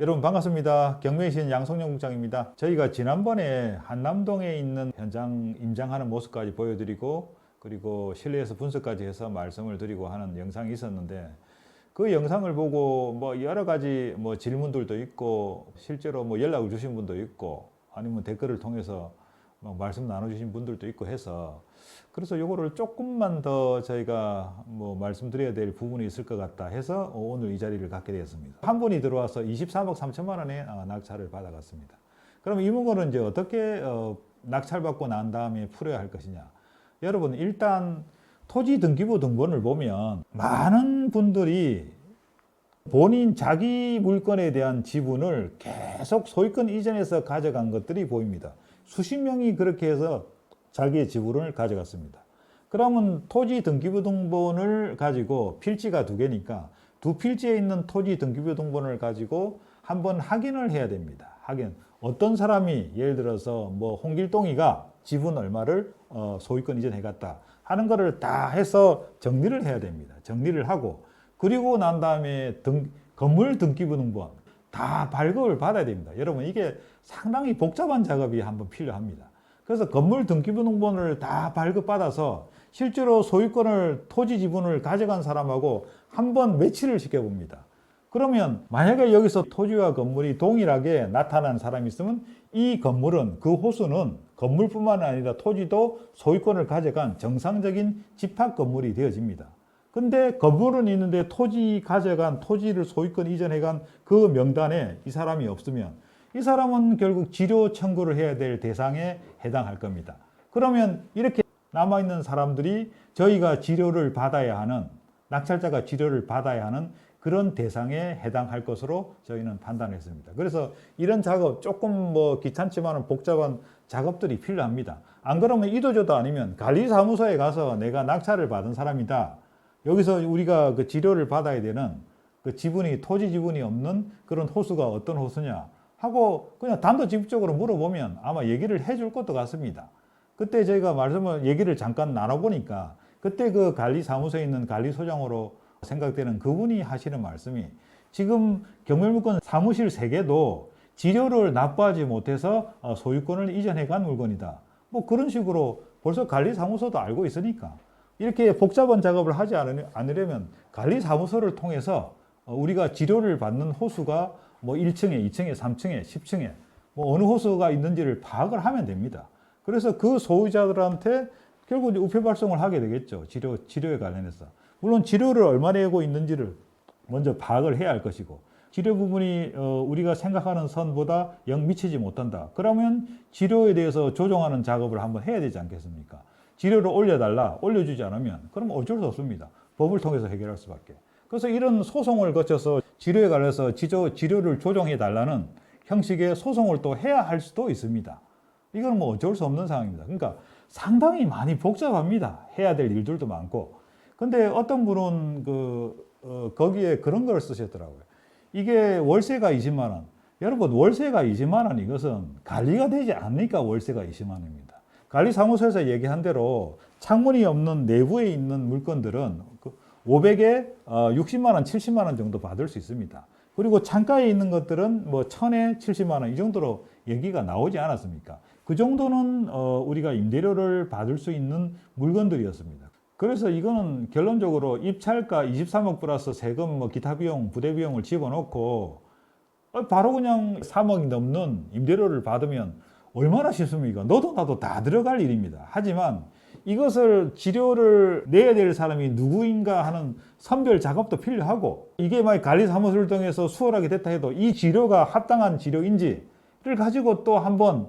여러분 반갑습니다. 경매신 양성영 국장입니다. 저희가 지난번에 한남동에 있는 현장 임장하는 모습까지 보여드리고 그리고 실내에서 분석까지 해서 말씀을 드리고 하는 영상이 있었는데 그 영상을 보고 뭐 여러 가지 뭐 질문들도 있고 실제로 뭐 연락을 주신 분도 있고 아니면 댓글을 통해서 뭐 말씀 나눠주신 분들도 있고 해서 그래서 요거를 조금만 더 저희가 뭐 말씀드려야 될 부분이 있을 것 같다 해서 오늘 이 자리를 갖게 되었습니다. 한 분이 들어와서 23억 3천만 원의 낙찰을 받아갔습니다. 그럼 이 물건은 이제 어떻게 낙찰받고 난 다음에 풀어야 할 것이냐. 여러분 일단 토지 등기부 등본을 보면 많은 분들이 본인 자기 물건에 대한 지분을 계속 소유권 이전해서 가져간 것들이 보입니다. 수십 명이 그렇게 해서 자기의 지분을 가져갔습니다. 그러면 토지 등기부 등본을 가지고 필지가 두 개니까 두 필지에 있는 토지 등기부 등본을 가지고 한번 확인을 해야 됩니다. 확인. 어떤 사람이 예를 들어서 뭐 홍길동이가 지분 얼마를 소유권 이전해갔다 하는 거를 다 해서 정리를 해야 됩니다. 정리를 하고 그리고 난 다음에 건물 등기부 등본 다 발급을 받아야 됩니다. 여러분 이게 상당히 복잡한 작업이 한번 필요합니다. 그래서 건물 등기부 등본을 다 발급받아서 실제로 소유권을 토지 지분을 가져간 사람하고 한번 매치를 시켜봅니다. 그러면 만약에 여기서 토지와 건물이 동일하게 나타난 사람이 있으면 이 건물은 그 호수는 건물뿐만 아니라 토지도 소유권을 가져간 정상적인 집합 건물이 되어집니다. 근데 건물은 있는데 토지 가져간 토지를 소유권 이전해간 그 명단에 이 사람이 없으면 이 사람은 결국 지료 청구를 해야 될 대상에 해당할 겁니다. 그러면 이렇게 남아있는 사람들이 저희가 지료를 받아야 하는 낙찰자가 지료를 받아야 하는 그런 대상에 해당할 것으로 저희는 판단했습니다. 그래서 이런 작업 조금 뭐 귀찮지만 복잡한 작업들이 필요합니다. 안 그러면 이도저도 아니면 관리사무소에 가서 내가 낙찰을 받은 사람이다. 여기서 우리가 그 지료를 받아야 되는 그 지분이 토지 지분이 없는 그런 호수가 어떤 호수냐 하고 그냥 단도직입적으로 물어보면 아마 얘기를 해줄 것도 같습니다. 그때 저희가 얘기를 잠깐 나눠보니까 그때 그 관리사무소에 있는 관리소장으로 생각되는 그분이 하시는 말씀이 지금 경멸물건 사무실 3개도 지료를 납부하지 못해서 소유권을 이전해간 물건이다. 뭐 그런 식으로 벌써 관리사무소도 알고 있으니까 이렇게 복잡한 작업을 하지 않으려면 관리사무소를 통해서 우리가 지료를 받는 호수가 뭐 1층에, 2층에, 3층에, 10층에 뭐 어느 호수가 있는지를 파악을 하면 됩니다. 그래서 그 소유자들한테 결국 이제 우표 발송을 하게 되겠죠. 지료에 관련해서. 물론 지료를 얼마 내고 있는지를 먼저 파악을 해야 할 것이고 지료 부분이 우리가 생각하는 선보다 영 미치지 못한다. 그러면 지료에 대해서 조정하는 작업을 한번 해야 되지 않겠습니까? 지료를 올려주지 않으면 그럼 어쩔 수 없습니다. 법을 통해서 해결할 수밖에. 그래서 이런 소송을 거쳐서 지료에 관해서 지료를 조정해 달라는 형식의 소송을 또 해야 할 수도 있습니다. 이건 뭐 어쩔 수 없는 상황입니다. 그러니까 상당히 많이 복잡합니다. 해야 될 일들도 많고. 근데 어떤 분은 거기에 그런 걸 쓰셨더라고요. 이게 월세가 20만 원. 여러분 월세가 20만 원 이것은 관리가 되지 않으니까 월세가 20만 원입니다. 관리사무소에서 얘기한 대로 창문이 없는 내부에 있는 물건들은 500에 60만 원, 70만 원 정도 받을 수 있습니다. 그리고 창가에 있는 것들은 뭐 1000에 70만 원 이 정도로 얘기가 나오지 않았습니까? 그 정도는 우리가 임대료를 받을 수 있는 물건들이었습니다. 그래서 이거는 결론적으로 입찰가 23억 플러스 세금, 뭐 기타 비용, 부대 비용을 집어넣고 바로 그냥 3억이 넘는 임대료를 받으면 얼마나 쉽습니까? 너도 나도 다 들어갈 일입니다. 하지만 이것을 지료를 내야 될 사람이 누구인가 하는 선별 작업도 필요하고 이게 만약 관리사무소를 통해서 수월하게 됐다 해도 이 지료가 합당한 지료인지를 가지고 또 한번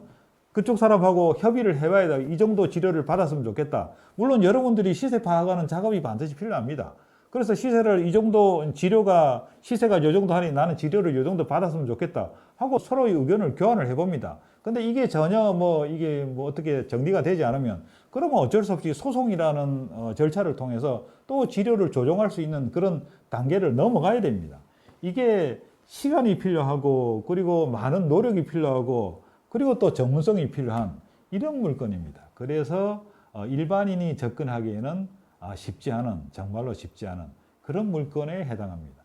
그쪽 사람하고 협의를 해봐야 돼. 이 정도 지료를 받았으면 좋겠다. 물론 여러분들이 시세 파악하는 작업이 반드시 필요합니다. 그래서 시세를 이 정도 시세가 이 정도 하니 나는 지료를 이 정도 받았으면 좋겠다 하고 서로의 의견을 교환을 해봅니다. 근데 이게 전혀 이게 어떻게 정리가 되지 않으면 그러면 어쩔 수 없이 소송이라는 절차를 통해서 또 지료를 조정할 수 있는 그런 단계를 넘어가야 됩니다. 이게 시간이 필요하고 그리고 많은 노력이 필요하고 그리고 또 전문성이 필요한 이런 물건입니다. 그래서 일반인이 접근하기에는 쉽지 않은, 정말로 쉽지 않은 그런 물건에 해당합니다.